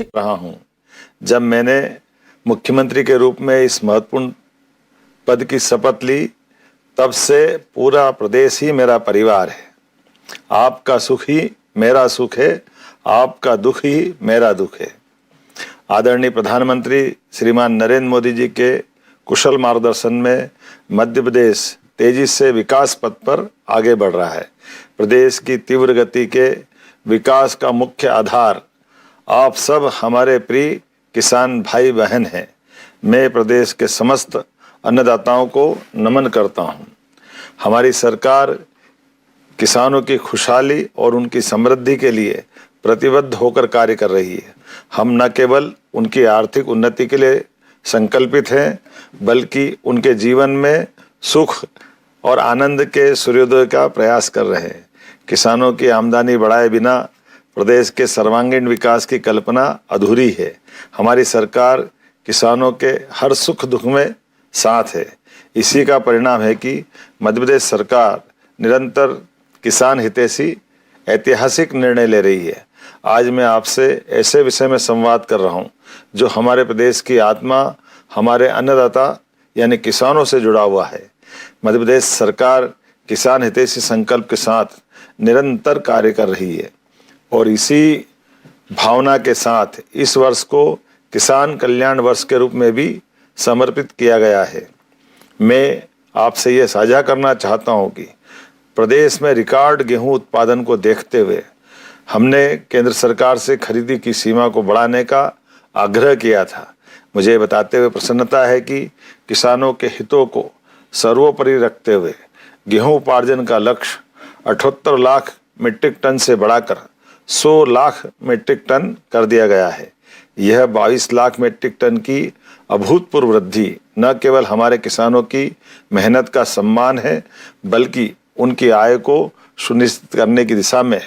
रहा हूं। जब मैंने मुख्यमंत्री के रूप में इस महत्वपूर्ण पद की शपथ ली, तब से पूरा प्रदेश ही मेरा परिवार है। आपका सुख ही मेरा सुख है, आपका दुख ही मेरा दुख है। आदरणीय प्रधानमंत्री श्रीमान नरेंद्र मोदी जी के कुशल मार्गदर्शन में मध्य प्रदेश तेजी से विकास पथ पर आगे बढ़ रहा है। प्रदेश की तीव्र गति के विकास का मुख्य आधार आप सब हमारे प्रिय किसान भाई बहन हैं। मैं प्रदेश के समस्त अन्नदाताओं को नमन करता हूं। हमारी सरकार किसानों की खुशहाली और उनकी समृद्धि के लिए प्रतिबद्ध होकर कार्य कर रही है। हम न केवल उनकी आर्थिक उन्नति के लिए संकल्पित हैं, बल्कि उनके जीवन में सुख और आनंद के सूर्योदय का प्रयास कर रहे हैं। किसानों की आमदनी बढ़ाए बिना प्रदेश के सर्वांगीण विकास की कल्पना अधूरी है। हमारी सरकार किसानों के हर सुख दुख में साथ है। इसी का परिणाम है कि मध्य प्रदेश सरकार निरंतर किसान हितैषी ऐतिहासिक निर्णय ले रही है। आज मैं आपसे ऐसे विषय में संवाद कर रहा हूं जो हमारे प्रदेश की आत्मा, हमारे अन्नदाता यानी किसानों से जुड़ा हुआ है। मध्य प्रदेश सरकार किसान हितैषी संकल्प के साथ निरंतर कार्य कर रही है और इसी भावना के साथ इस वर्ष को किसान कल्याण वर्ष के रूप में भी समर्पित किया गया है। मैं आपसे ये साझा करना चाहता हूँ कि प्रदेश में रिकॉर्ड गेहूं उत्पादन को देखते हुए हमने केंद्र सरकार से खरीदी की सीमा को बढ़ाने का आग्रह किया था। मुझे बताते हुए प्रसन्नता है कि किसानों के हितों को सर्वोपरि रखते हुए गेहूं उपार्जन का लक्ष्य 78 लाख मीट्रिक टन से बढ़ाकर 100 लाख मीट्रिक टन कर दिया गया है। यह 22 लाख मीट्रिक टन की अभूतपूर्व वृद्धि न केवल हमारे किसानों की मेहनत का सम्मान है, बल्कि उनकी आय को सुनिश्चित करने की दिशा में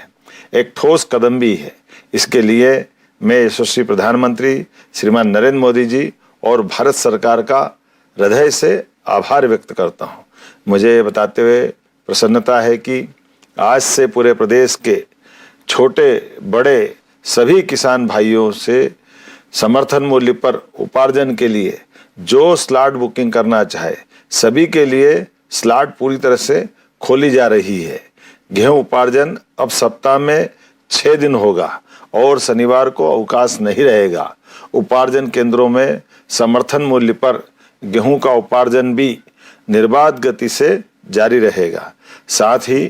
एक ठोस कदम भी है। इसके लिए मैं यशस्वी प्रधानमंत्री श्रीमान नरेंद्र मोदी जी और भारत सरकार का हृदय से आभार व्यक्त करता हूं। मुझे बताते हुए प्रसन्नता है कि आज से पूरे प्रदेश के छोटे बड़े सभी किसान भाइयों से समर्थन मूल्य पर उपार्जन के लिए जो स्लॉट बुकिंग करना चाहे, सभी के लिए स्लॉट पूरी तरह से खोली जा रही है। गेहूं उपार्जन अब सप्ताह में 6 दिन होगा और शनिवार को अवकाश नहीं रहेगा। उपार्जन केंद्रों में समर्थन मूल्य पर गेहूं का उपार्जन भी निर्बाध गति से जारी रहेगा। साथ ही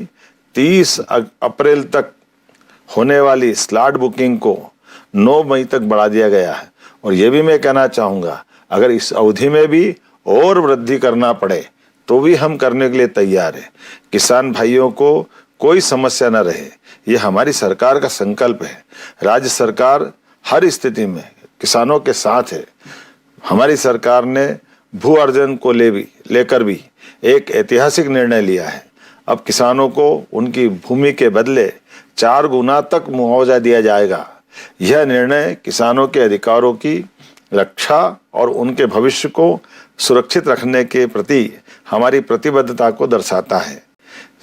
30 अप्रैल तक होने वाली स्लॉट बुकिंग को 9 मई तक बढ़ा दिया गया है। और ये भी मैं कहना चाहूँगा, अगर इस अवधि में भी और वृद्धि करना पड़े तो भी हम करने के लिए तैयार हैं। किसान भाइयों को कोई समस्या न रहे, ये हमारी सरकार का संकल्प है। राज्य सरकार हर स्थिति में किसानों के साथ है। हमारी सरकार ने भू अर्जन को लेकर भी एक ऐतिहासिक निर्णय लिया है। अब किसानों को उनकी भूमि के बदले 4 गुना तक मुआवजा दिया जाएगा। यह निर्णय किसानों के अधिकारों की रक्षा और उनके भविष्य को सुरक्षित रखने के प्रति हमारी प्रतिबद्धता को दर्शाता है।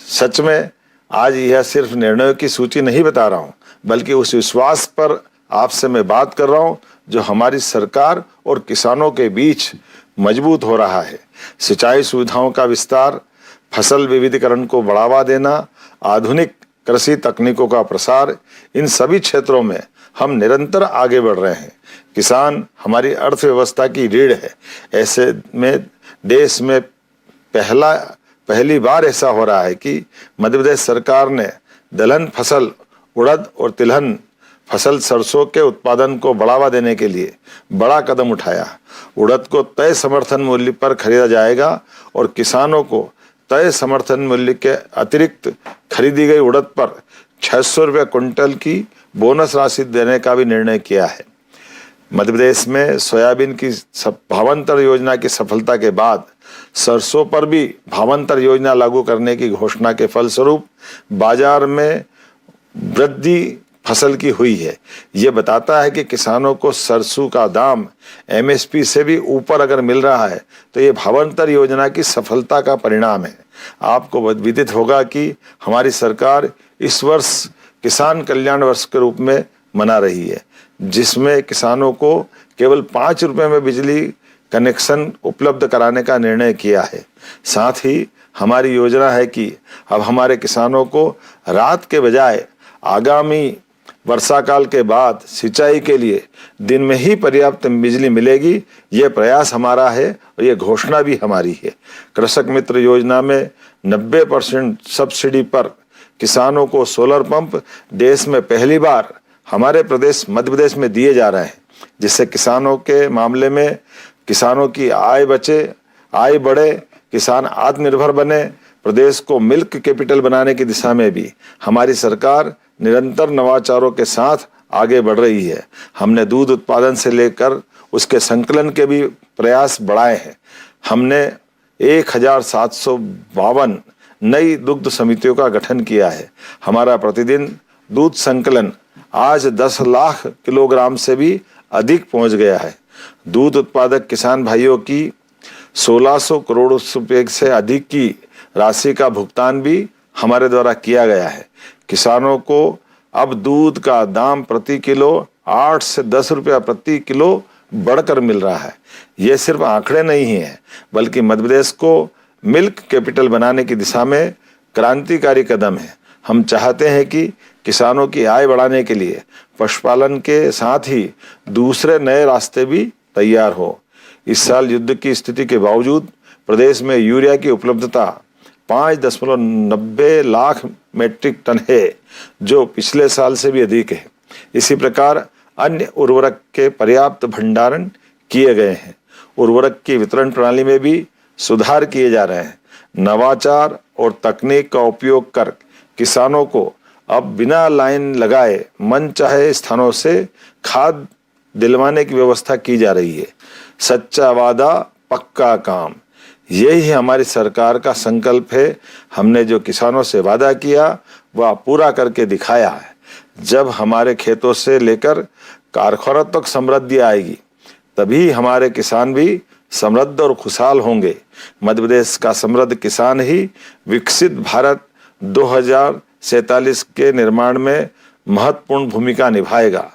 सच में आज यह सिर्फ निर्णयों की सूची नहीं बता रहा हूँ, बल्कि उस विश्वास पर आपसे मैं बात कर रहा हूँ जो हमारी सरकार और किसानों के बीच मजबूत हो रहा है। सिंचाई सुविधाओं का विस्तार, फसल विविधीकरण को बढ़ावा देना, आधुनिक कृषि तकनीकों का प्रसार, इन सभी क्षेत्रों में हम निरंतर आगे बढ़ रहे हैं। किसान हमारी अर्थव्यवस्था की रीढ़ है। ऐसे में देश में पहली बार ऐसा हो रहा है कि मध्य प्रदेश सरकार ने दलहन फसल उड़द और तिलहन फसल सरसों के उत्पादन को बढ़ावा देने के लिए बड़ा कदम उठाया। उड़द को तय समर्थन मूल्य पर खरीदा जाएगा और किसानों को तय समर्थन मूल्य के अतिरिक्त खरीदी गई उड़द पर 600 रुपये क्विंटल की बोनस राशि देने का भी निर्णय किया है। मध्य प्रदेश में सोयाबीन की भावांतर योजना की सफलता के बाद सरसों पर भी भावांतर योजना लागू करने की घोषणा के फलस्वरूप बाजार में वृद्धि फसल की हुई है। ये बताता है कि किसानों को सरसों का दाम एमएसपी से भी ऊपर अगर मिल रहा है तो ये भावांतर योजना की सफलता का परिणाम है। आपको विदित होगा कि हमारी सरकार इस वर्ष किसान कल्याण वर्ष के रूप में मना रही है। जिसमें किसानों को केवल 5 रुपए में बिजली कनेक्शन उपलब्ध कराने का निर्णय किया है। साथ ही हमारी योजना है कि अब हमारे किसानों को रात के बजाय आगामी वर्षा काल के बाद सिंचाई के लिए दिन में ही पर्याप्त बिजली मिलेगी। ये प्रयास हमारा है और ये घोषणा भी हमारी है। कृषक मित्र योजना में 90% सब्सिडी पर किसानों को सोलर पंप देश में पहली बार हमारे प्रदेश मध्य प्रदेश में दिए जा रहे हैं, जिससे किसानों के मामले में किसानों की आय बचे, आय बढ़े, किसान आत्मनिर्भर बने। प्रदेश को मिल्क कैपिटल बनाने की दिशा में भी हमारी सरकार निरंतर नवाचारों के साथ आगे बढ़ रही है। हमने दूध उत्पादन से लेकर उसके संकलन के भी प्रयास बढ़ाए हैं। हमने 1752 नई दुग्ध समितियों का गठन किया है। हमारा प्रतिदिन दूध संकलन आज 10 लाख किलोग्राम से भी अधिक पहुंच गया है। दूध उत्पादक किसान भाइयों की 1600 करोड़ रुपए से अधिक की राशि का भुगतान भी हमारे द्वारा किया गया है। किसानों को अब दूध का दाम प्रति किलो 8 से 10 रुपया प्रति किलो बढ़कर मिल रहा है। ये सिर्फ आंकड़े नहीं हैं, बल्कि मध्य प्रदेश को मिल्क कैपिटल बनाने की दिशा में क्रांतिकारी कदम है। हम चाहते हैं कि किसानों की आय बढ़ाने के लिए पशुपालन के साथ ही दूसरे नए रास्ते भी तैयार हो। इस साल युद्ध की स्थिति के बावजूद प्रदेश में यूरिया की उपलब्धता 5.90 लाख मीट्रिक टन है, जो पिछले साल से भी अधिक है। इसी प्रकार अन्य उर्वरक के पर्याप्त भंडारण किए गए हैं। उर्वरक की वितरण प्रणाली में भी सुधार किए जा रहे हैं। नवाचार और तकनीक का उपयोग कर किसानों को अब बिना लाइन लगाए मनचाहे स्थानों से खाद दिलवाने की व्यवस्था की जा रही है। सच्चा वादा पक्का काम, यही हमारी सरकार का संकल्प है। हमने जो किसानों से वादा किया वह पूरा करके दिखाया है। जब हमारे खेतों से लेकर कारखानों तक समृद्धि आएगी, तभी हमारे किसान भी समृद्ध और खुशहाल होंगे। मध्य प्रदेश का समृद्ध किसान ही विकसित भारत 2047 के निर्माण में महत्वपूर्ण भूमिका निभाएगा।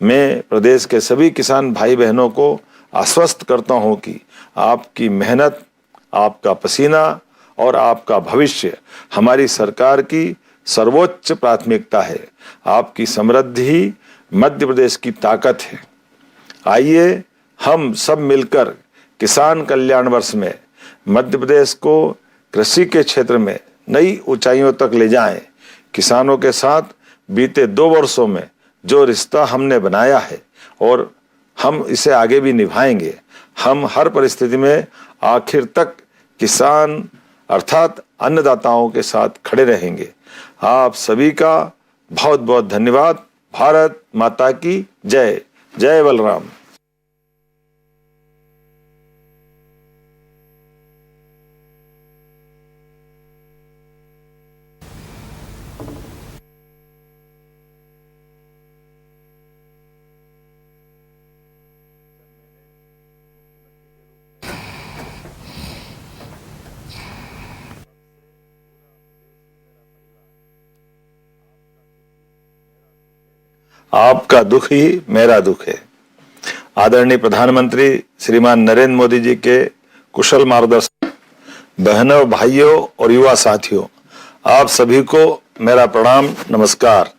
मैं प्रदेश के सभी किसान भाई बहनों को आश्वस्त करता हूं कि आपकी मेहनत, आपका पसीना और आपका भविष्य हमारी सरकार की सर्वोच्च प्राथमिकता है। आपकी समृद्धि ही मध्य प्रदेश की ताकत है। आइए हम सब मिलकर किसान कल्याण वर्ष में मध्य प्रदेश को कृषि के क्षेत्र में नई ऊंचाइयों तक ले जाएं। किसानों के साथ बीते 2 वर्षों में जो रिश्ता हमने बनाया है और हम इसे आगे भी निभाएंगे। हम हर परिस्थिति में आखिर तक किसान अर्थात अन्नदाताओं के साथ खड़े रहेंगे। आप सभी का बहुत बहुत धन्यवाद। भारत माता की जय। जय बलराम। आपका दुख ही मेरा दुख है। आदरणीय प्रधानमंत्री श्रीमान नरेंद्र मोदी जी के कुशल मार्गदर्शन, बहनों, भाइयों और युवा साथियों, आप सभी को मेरा प्रणाम, नमस्कार।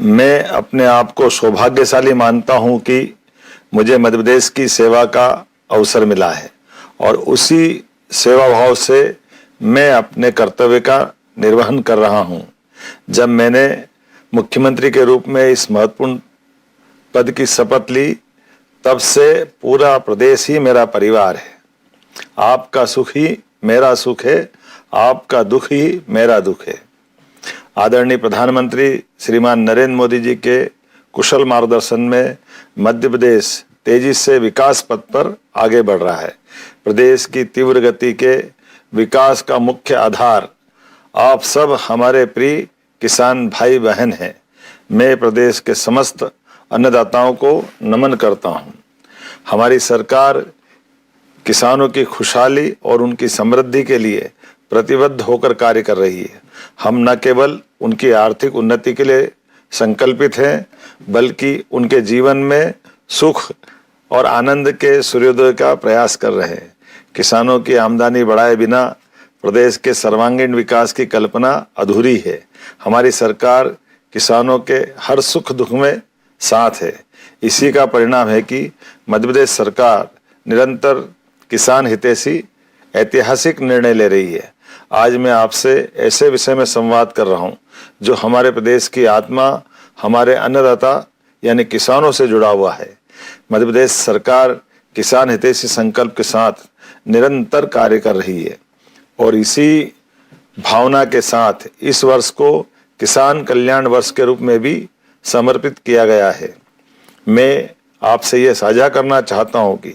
मैं अपने आप को सौभाग्यशाली मानता हूं कि मुझे मध्य प्रदेश की सेवा का अवसर मिला है और उसी सेवा भाव से मैं अपने कर्तव्य का निर्वहन कर रहा हूं। जब मैंने मुख्यमंत्री के रूप में इस महत्वपूर्ण पद की शपथ ली, तब से पूरा प्रदेश ही मेरा परिवार है। आपका सुख ही मेरा सुख है, आपका दुख ही मेरा दुख है। आदरणीय प्रधानमंत्री श्रीमान नरेंद्र मोदी जी के कुशल मार्गदर्शन में मध्य प्रदेश तेजी से विकास पथ पर आगे बढ़ रहा है। प्रदेश की तीव्र गति के विकास का मुख्य आधार आप सब हमारे प्रिय किसान भाई बहन हैं। मैं प्रदेश के समस्त अन्नदाताओं को नमन करता हूं। हमारी सरकार किसानों की खुशहाली और उनकी समृद्धि के लिए प्रतिबद्ध होकर कार्य कर रही है। हम न केवल उनकी आर्थिक उन्नति के लिए संकल्पित हैं, बल्कि उनके जीवन में सुख और आनंद के सूर्योदय का प्रयास कर रहे हैं। किसानों की आमदनी बढ़ाए बिना प्रदेश के सर्वांगीण विकास की कल्पना अधूरी है। हमारी सरकार किसानों के हर सुख दुख में साथ है। इसी का परिणाम है कि मध्य प्रदेश सरकार निरंतर किसान हितैषी ऐतिहासिक निर्णय ले रही है। आज मैं आपसे ऐसे विषय में संवाद कर रहा हूं जो हमारे प्रदेश की आत्मा, हमारे अन्नदाता यानी किसानों से जुड़ा हुआ है। मध्य प्रदेश सरकार किसान हितैषी संकल्प के साथ निरंतर कार्य कर रही है और इसी भावना के साथ इस वर्ष को किसान कल्याण वर्ष के रूप में भी समर्पित किया गया है। मैं आपसे ये साझा करना चाहता हूं कि